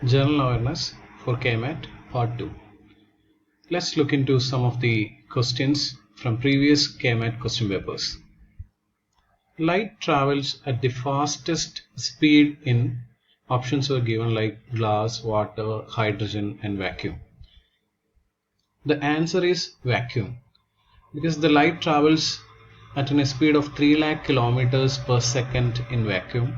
General Awareness for KMAT Part 2. Let's look into some of the questions from previous KMAT question papers. Light travels at the fastest speed in options were given like glass, water, hydrogen and vacuum. The answer is vacuum because the light travels at a speed of 3 lakh kilometers per second in vacuum,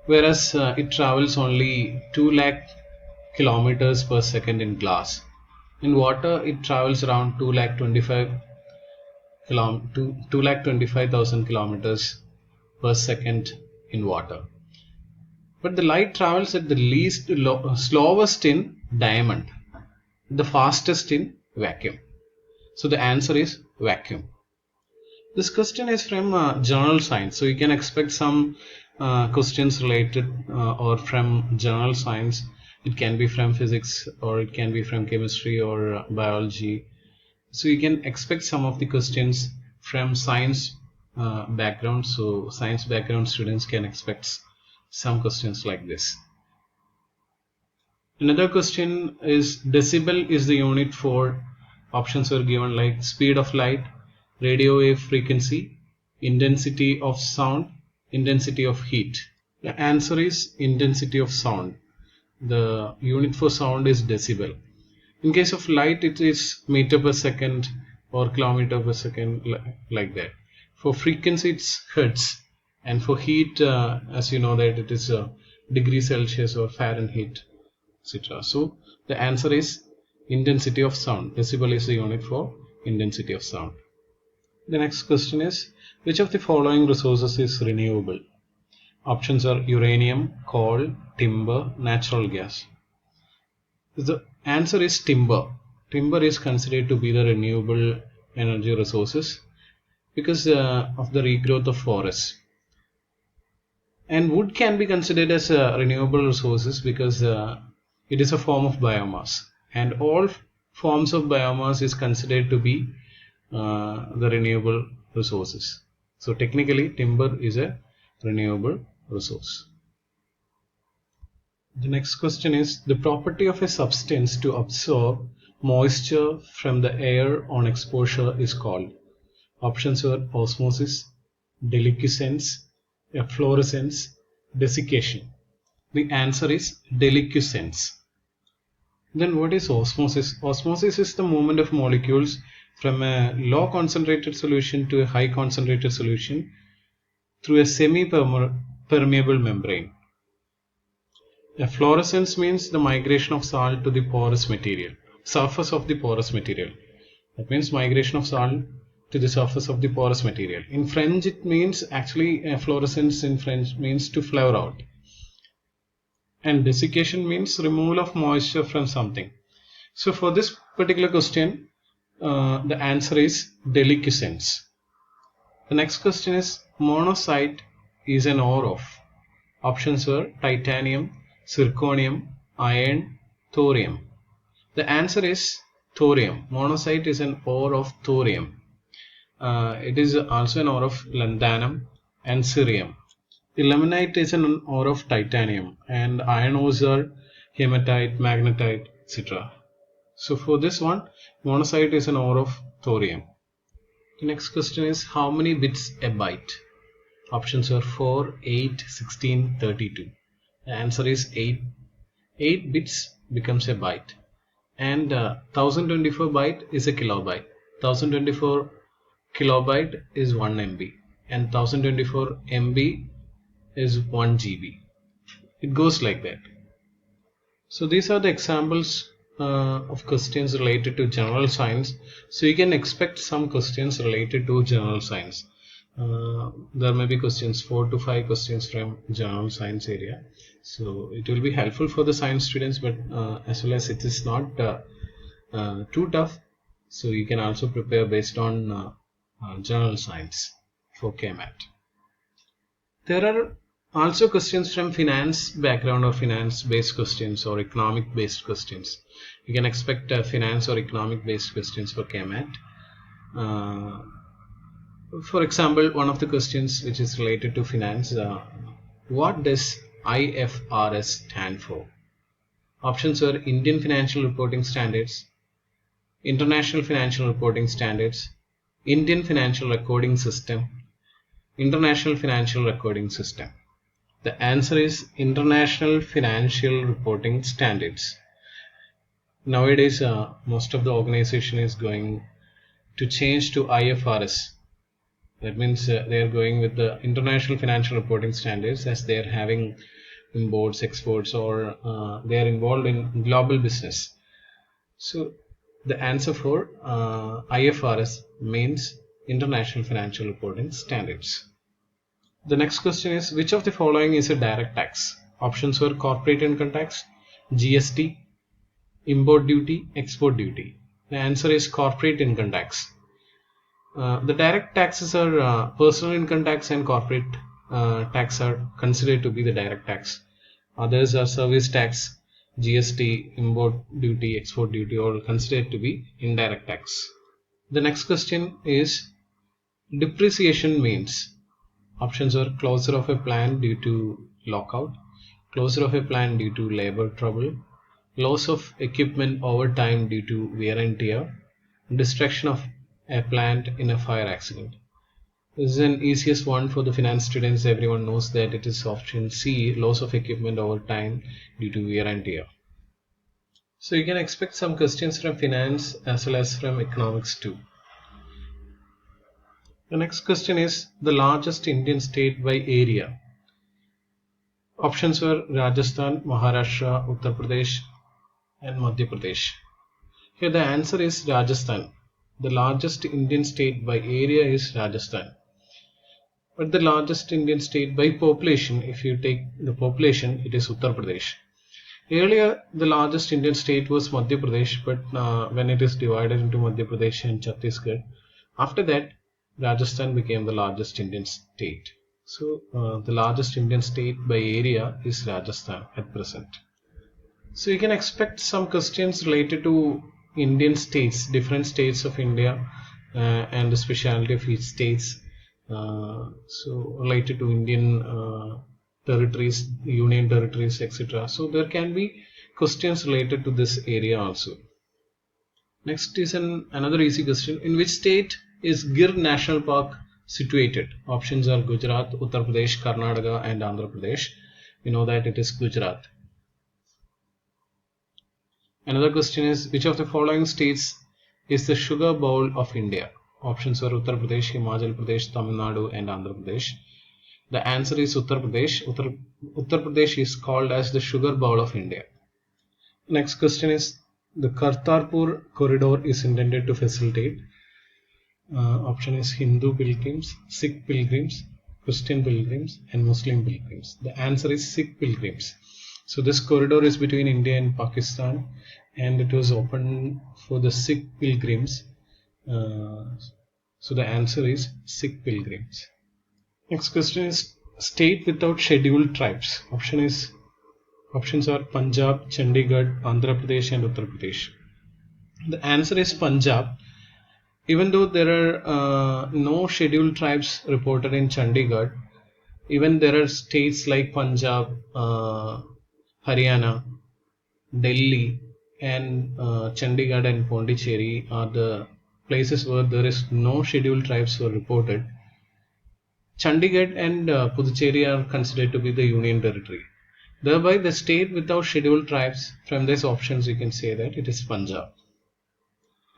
whereas it travels only 2 lakh kilometers per second in glass. In water, it travels around 2,25,000 kilometers per second in water. But the light travels at the slowest in diamond, the fastest in vacuum. So the answer is vacuum. This question is from general science, so you can expect some questions related or from general science. It can be from physics or it can be from chemistry or biology. So you can expect some of the questions from science background. So science background students can expect some questions like this. Another question is decibel is the unit for options were given like speed of light, radio wave frequency, intensity of sound, intensity of heat. The answer is intensity of sound. The unit for sound is decibel. In case of light, it is meter per second or kilometer per second, like that. For frequency, it's hertz, and for heat, as you know that it is degree Celsius or Fahrenheit, etc. So the answer is intensity of sound. Decibel is the unit for intensity of sound. The next question is, which of the following resources is renewable? Options are uranium, coal, timber, natural gas. The answer is timber. Timber is considered to be the renewable energy resources because of the regrowth of forests. And wood can be considered as renewable resources because it is a form of biomass. And all forms of biomass is considered to be the renewable resources. So technically timber is a renewable resource. The next question is the property of a substance to absorb moisture from the air on exposure is called. Options are osmosis, deliquescence, efflorescence, desiccation. The answer is deliquescence. Then what is osmosis? Osmosis is the movement of molecules from a low concentrated solution to a high concentrated solution through a semi-permeable membrane. Efflorescence means the migration of salt to the porous material, surface of the porous material. That means migration of salt to the surface of the porous material. In French, it means actually efflorescence in French means to flower out. And desiccation means removal of moisture from something. So for this particular question, the answer is deliquescence. The next question is monazite is an ore of. Options were titanium, zirconium, iron, thorium. The answer is thorium. Monazite is an ore of thorium. It is also an ore of lanthanum and cerium. Ilmenite is an ore of titanium, and iron ores are hematite, magnetite, etc. So for this one, monazite is an ore of thorium. The next question is how many bits a byte? Options are 4, 8, 16, 32. The answer is 8. 8 bits becomes a byte. And 1024 byte is a kilobyte. 1024 kilobyte is 1 MB. And 1024 MB is 1 GB. It goes like that. So these are the examples of questions related to general science. So you can expect some questions related to general science. There may be questions 4 to 5 questions from general science area. So it will be helpful for the science students, but as well as it is not too tough. So you can also prepare based on general science for KMAT. There are also questions from finance background or finance based questions or economic based questions. You can expect finance or economic based questions for KMAT. For example, one of the questions which is related to finance, what does IFRS stand for? Options were Indian Financial Reporting Standards, International Financial Reporting Standards, Indian Financial Recording System, International Financial Recording System. The answer is International Financial Reporting Standards. Nowadays, most of the organization is going to change to IFRS. That means they are going with the International Financial Reporting Standards, as they are having imports, exports, or they are involved in global business. So the answer for IFRS means International Financial Reporting Standards. The next question is, which of the following is a direct tax? Options were corporate income tax, GST, import duty, export duty. The answer is corporate income tax. The direct taxes are personal income tax and corporate tax are considered to be the direct tax. Others are service tax, GST, import duty, export duty, all considered to be indirect tax. The next question is, depreciation means. Options are closure of a plant due to lockout, closure of a plant due to labor trouble, loss of equipment over time due to wear and tear, destruction of a plant in a fire accident. This is an easiest one for the finance students. Everyone knows that it is option C, loss of equipment over time due to wear and tear. So you can expect some questions from finance as well as from economics too. The next question is, the largest Indian state by area. Options were Rajasthan, Maharashtra, Uttar Pradesh, and Madhya Pradesh. Here the answer is Rajasthan. The largest Indian state by area is Rajasthan. But the largest Indian state by population, if you take the population, it is Uttar Pradesh. Earlier, the largest Indian state was Madhya Pradesh, but when it is divided into Madhya Pradesh and Chhattisgarh, after that, Rajasthan became the largest Indian state. So, the largest Indian state by area is Rajasthan at present. So, you can expect some questions related to Indian states, different states of India, and the speciality of each states. So, related to Indian territories, union territories, etc. So, there can be questions related to this area also. Next is another easy question. In which state is Gir National Park situated? Options are Gujarat, Uttar Pradesh, Karnataka, and Andhra Pradesh. We know that it is Gujarat. Another question is, which of the following states is the sugar bowl of India? Options are Uttar Pradesh, Himachal Pradesh, Tamil Nadu, and Andhra Pradesh. The answer is Uttar Pradesh. Uttar Pradesh is called as the sugar bowl of India. Next question is, the Kartarpur corridor is intended to facilitate. Option is Hindu pilgrims, Sikh pilgrims, Christian pilgrims, and Muslim pilgrims. The answer is Sikh pilgrims. So this corridor is between India and Pakistan, and it was opened for the Sikh pilgrims. So the answer is Sikh pilgrims. Next question is, state without scheduled tribes. Options are Punjab, Chandigarh, Andhra Pradesh, and Uttar Pradesh. The answer is Punjab. Even though there are no scheduled tribes reported in Chandigarh, even there are states like Punjab, Haryana, Delhi, and Chandigarh and Pondicherry are the places where there is no scheduled tribes were reported. Chandigarh and Puducherry are considered to be the union territory. Thereby, the state without scheduled tribes, from these options you can say that it is Punjab.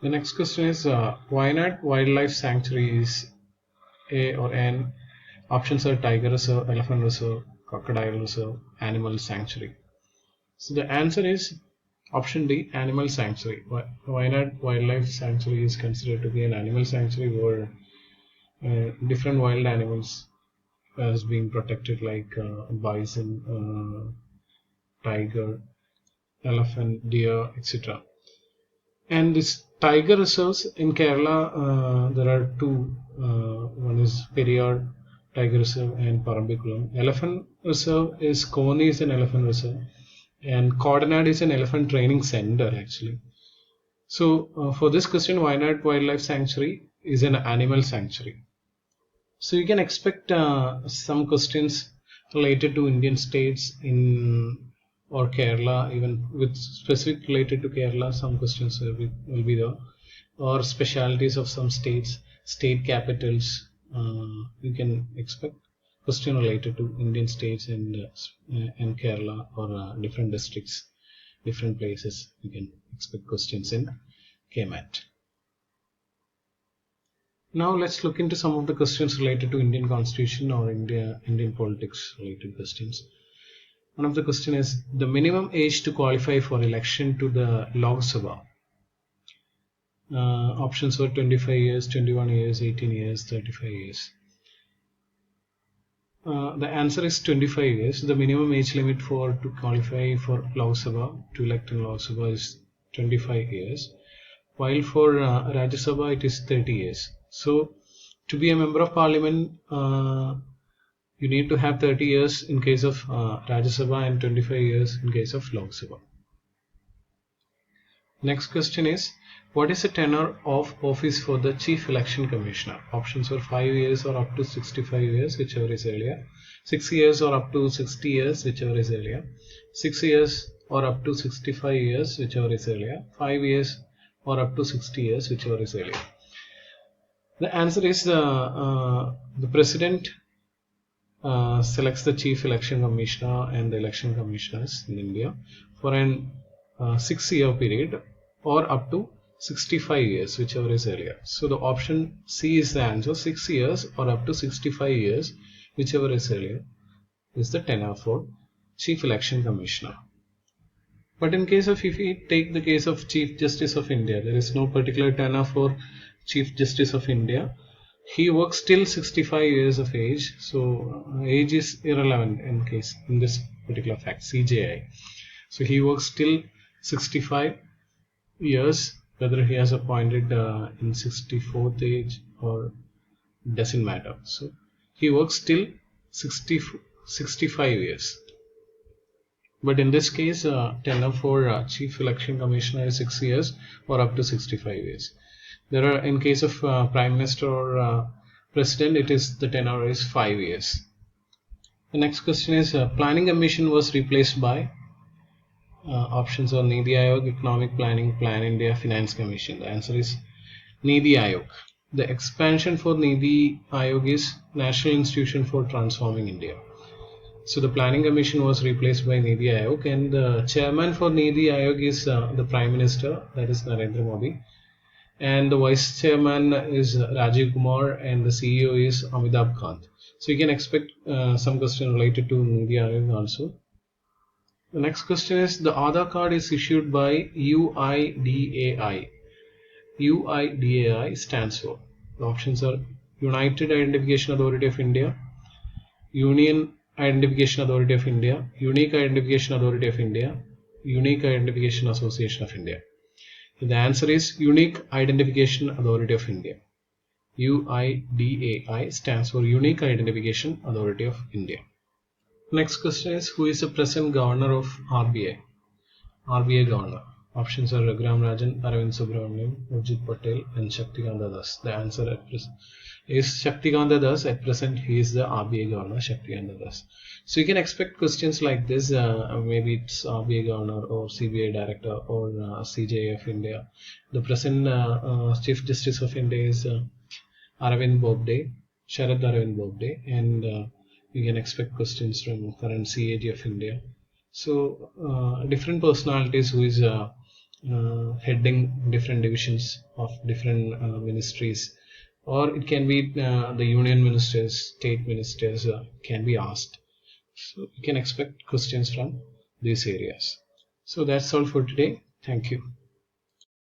The next question is, Wayanad Wildlife Sanctuary is A or N. Options are Tiger Reserve, Elephant Reserve, Crocodile Reserve, Animal Sanctuary. So the answer is option D, Animal Sanctuary. Wayanad Wildlife Sanctuary is considered to be an animal sanctuary where different wild animals as being protected, like bison, tiger, elephant, deer, etc. And this tiger reserves in Kerala, there are two. One is Periyar Tiger Reserve and Parambikulam. Elephant Reserve is Koni is an elephant reserve, and Kodinad is an elephant training center actually. So for this question, Wayanad Wildlife Sanctuary is an animal sanctuary. So you can expect some questions related to Indian states in or Kerala, even with specific related to Kerala, some questions will be there, or specialities of some states, state capitals. You can expect question related to Indian states and Kerala, or different districts, different places. You can expect questions in KMAT. Now let's look into some of the questions related to Indian Constitution or Indian politics related questions. One of the question is the minimum age to qualify for election to the Lok Sabha. Options were 25 years, 21 years, 18 years, 35 years. The answer is 25 years. The minimum age limit to qualify for Lok Sabha, to elect in Lok Sabha, is 25 years. While for Rajya Sabha it is 30 years. So to be a member of parliament, you need to have 30 years in case of Rajya Sabha and 25 years in case of Lok Sabha. Next question is, what is the tenure of office for the Chief Election Commissioner? Options are 5 years or up to 65 years, whichever is earlier. 6 years or up to 60 years, whichever is earlier. 6 years or up to 65 years, whichever is earlier. 5 years or up to 60 years, whichever is earlier. The answer is the President selects the Chief Election Commissioner and the election commissioners in India for an 6-year period or up to 65 years, whichever is earlier. So the option C is the answer. 6 years or up to 65 years, whichever is earlier, is the tenure for Chief Election Commissioner. But in case of, if we take the case of Chief Justice of India, there is no particular tenure for Chief Justice of India. He works till 65 years of age, so age is irrelevant in this particular fact, CJI. So he works till 65 years, whether he has appointed in 64th age or doesn't matter. So he works till 65 years. But in this case, tenure for Chief Election Commissioner is 6 years or up to 65 years. There are, in case of Prime Minister or President, the tenure is 5 years. The next question is, Planning Commission was replaced by, options are Niti Aayog, Economic Planning, Plan India, Finance Commission. The answer is Niti Aayog. The expansion for Niti Aayog is National Institution for Transforming India. So the Planning Commission was replaced by Niti Aayog, and the chairman for Niti Aayog is the Prime Minister, that is Narendra Modi, and the vice chairman is Rajiv Kumar, and the CEO is Amitabh Kant. So you can expect some question related to Niti Aayog also. The next question is, the Aadhaar card is issued by UIDAI. UIDAI stands for, the options are United Identification Authority of India, Union Identification Authority of India, Unique Identification Authority of India, Unique Identification Association of India. The answer is Unique Identification Authority of India. UIDAI stands for Unique Identification Authority of India. Next question is, who is the present governor of RBI? RBI governor. Options are Raghuram Rajan, Arvind Subramanian, Urjit Patel, and Shaktikanta Das. The answer is Shaktikanta Das. At present, he is the RBI governor, Shaktikanta Das. So you can expect questions like this. Maybe it's RBI governor or CBI director or CJI of India. The present Chief Justice of India is Arvind Bobde, Sharad Arvind Bobde, and you can expect questions from current CAG of India. So different personalities who is heading different divisions of different ministries, or it can be the union ministers, state ministers can be asked. So you can expect questions from these areas. So that's all for today. Thank you.